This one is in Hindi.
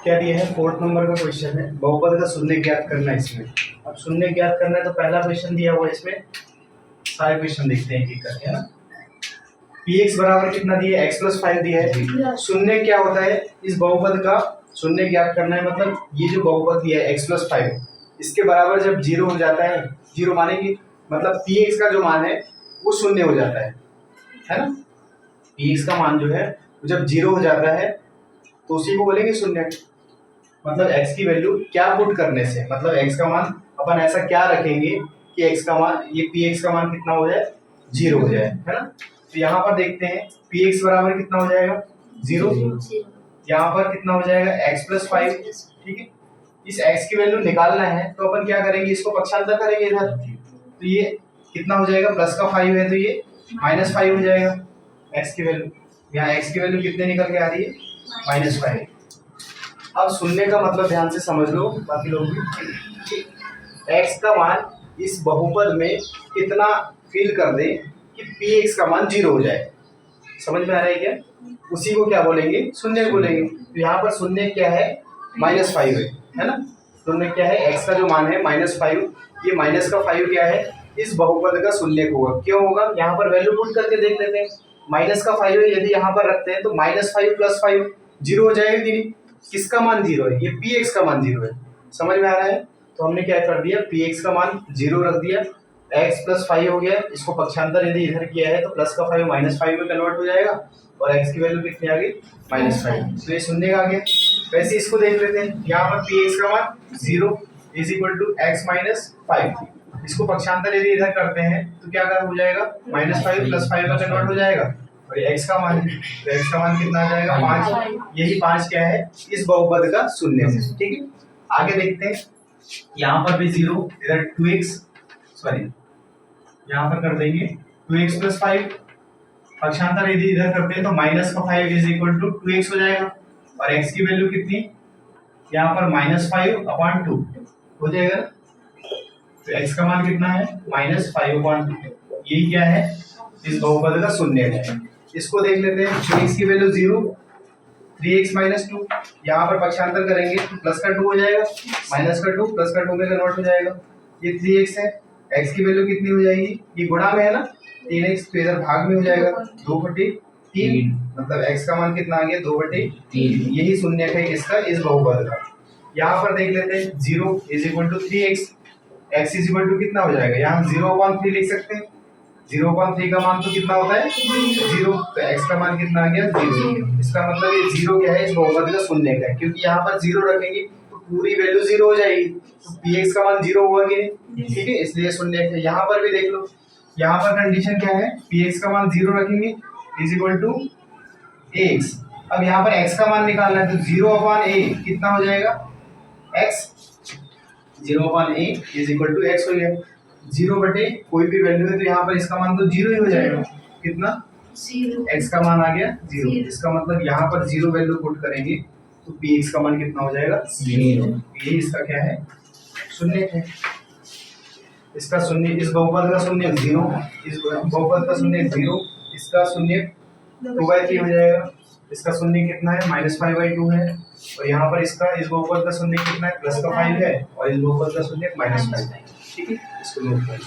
क्या दिया है, 4th नंबर का क्वेश्चन है, बहुपद का शून्य ज्ञात करना है इसमें। अब शून्य ज्ञात करना है तो पहला क्वेश्चन दिया हुआ है इसमें, सारे क्वेश्चन देखते हैं एक करके, है ना। px बराबर कितना दिया है, x + 5 दिया है। शून्य क्या होता है, इस बहुपद का शून्य ज्ञात करना है, मतलब ये जो बहुपद दिया है x + 5, इसके बराबर जब 0 हो जाता है, 0 माने कि मतलब px का जो मान है वो शून्य हो जाता है ना। px का मान जो है जब 0 हो जाता है तो उसी को बोलेंगे शून्य। मतलब x की वैल्यू क्या पुट करने से, मतलब x का मान अपन ऐसा क्या रखेंगे कि x का मान, ये px का मान कितना हो जाए, 0 हो जाए, है ना। तो यहाँ पर देखते हैं px बराबर कितना हो जाएगा, 0। यहाँ पर कितना हो जाएगा, x + 5, ठीक है। इस x की वैल्यू निकालना है तो अपन क्या करेंगे, इसको पक्षांतर करेंगे इधर, तो ये कितना हो जाएगा, +5 है तो ये -5 हो जाएगा x की वैल्यू। यहाँ x की वैल्यू कितने निकल के आ रही है, -5। अब शून्य का मतलब ध्यान से समझ लो बाकी लोग भी, x का मान इस बहुपद में कितना फिल कर दे कि px का मान 0 हो जाए। समझ में आ रहा है क्या, उसी को क्या बोलेंगे, शून्य बोलेंगे। तो यहाँ पर शून्य क्या है, -5 है ना। शून्य क्या है, x का जो मान है -5, ये माइनस का 5 क्या है, इस बहुपद का शून्य होगा। क्यों होगा, यहाँ पर वैल्यू पुट करके देख लेते हैं। माइनस का 5 है, यदि यहाँ पर रखते हैं तो -5 + 5 0 हो जाएगा कि नहीं। किसका मान 0 है, ये px का मान 0 है। समझ में आ रहा है, तो हमने क्या कर दिया, px का मान 0 रख दिया, x + 5 हो गया, इसको पक्षांतर यदि इधर किया है तो +5 -5 में कन्वर्ट हो जाएगा, और x की वैल्यू कितनी आ गई, -5, तो ये शून्य का आ गया। वैसे इसको देख लेते हैं, यहाँ पर px का मान 0 = x - 5, इसको पक्षांतर यदि इधर करते हैं तो क्या हो जाएगा, -5 + 5 में कन्वर्ट हो जाएगा, और x का मान है तो x का मान कितना आ जाएगा, 5। यही 5 क्या है, इस बहुपद का शून्य है, ठीक है। आगे देखते हैं, यहाँ पर भी 0, इधर 2x, सॉरी यहाँ पर कर देंगे 2x + 5, पक्षांतर यदि इधर करते हैं तो -5 = 2x हो जाएगा, और x की वैल्यू कितनी, यहाँ पर -5/2 हो जाएगा। तो x का मान कितना है, -5/2, यही क्या है, इस बहुपद का शून्य है। इसको देख लेते हैं, 3x की वैल्यू 0, 3x - 2, यहाँ पर पक्षांतर करेंगे तो +2 हो जाएगा, -2 +2 में कन्वर्ट हो जाएगा। ये 3x है, x की वैल्यू कितनी हो जाएगी, ये गुणा में है ना, 3x तो इधर भाग में हो जाएगा, 2/3, मतलब x का मान कितना आ गया, 2/3, यही शून्य है इसका, इस बहुपद का। यहाँ पर देख लेते हैं, 0 = 3x, x = कितना हो जाएगा, यहाँ 0/3 लिख सकते हैं। 0/3 का मान तो कितना होता है, 0, तो x का मान कितना आ गया, 0। इसका मतलब ये 0 क्या है, इस बहुपद का शून्य का है, क्योंकि यहाँ पर 0 रखेंगे तो पूरी वैल्यू 0 हो जाएगी, तो px का मान 0 हुआ कि नहीं, ठीक है, इसलिए शून्य है। यहाँ पर भी देख लो, यहाँ पर कंडीशन क्या है, px का मान 0 रखेंगे = ax। अब यहाँ पर x का मान निकालना है तो 0/a कितना हो जाएगा, x, 0/a = x हो गया। 0/, कोई भी वैल्यू है तो यहाँ पर इसका मान तो 0 ही हो जाएगा, कितना, 0, x का मान आ गया 0। इसका मतलब यहाँ पर 0 वैल्यू पुट करेंगे तो px का मान कितना हो जाएगा, 0। ये इसका क्या है, शून्य है। इसका शून्य, इस बहुपद का शून्य 0, इस बहुपद का शून्य 0, इसका शून्य 2/3 हो जाएगा। इसका शून्य कितना है, -5/2 है, और यहाँ पर इसका, इस बहुपद का शून्य कितना है, +5 है, और इस बहुपद का शून्य -5 है, ठीक है। इसको नोट करें।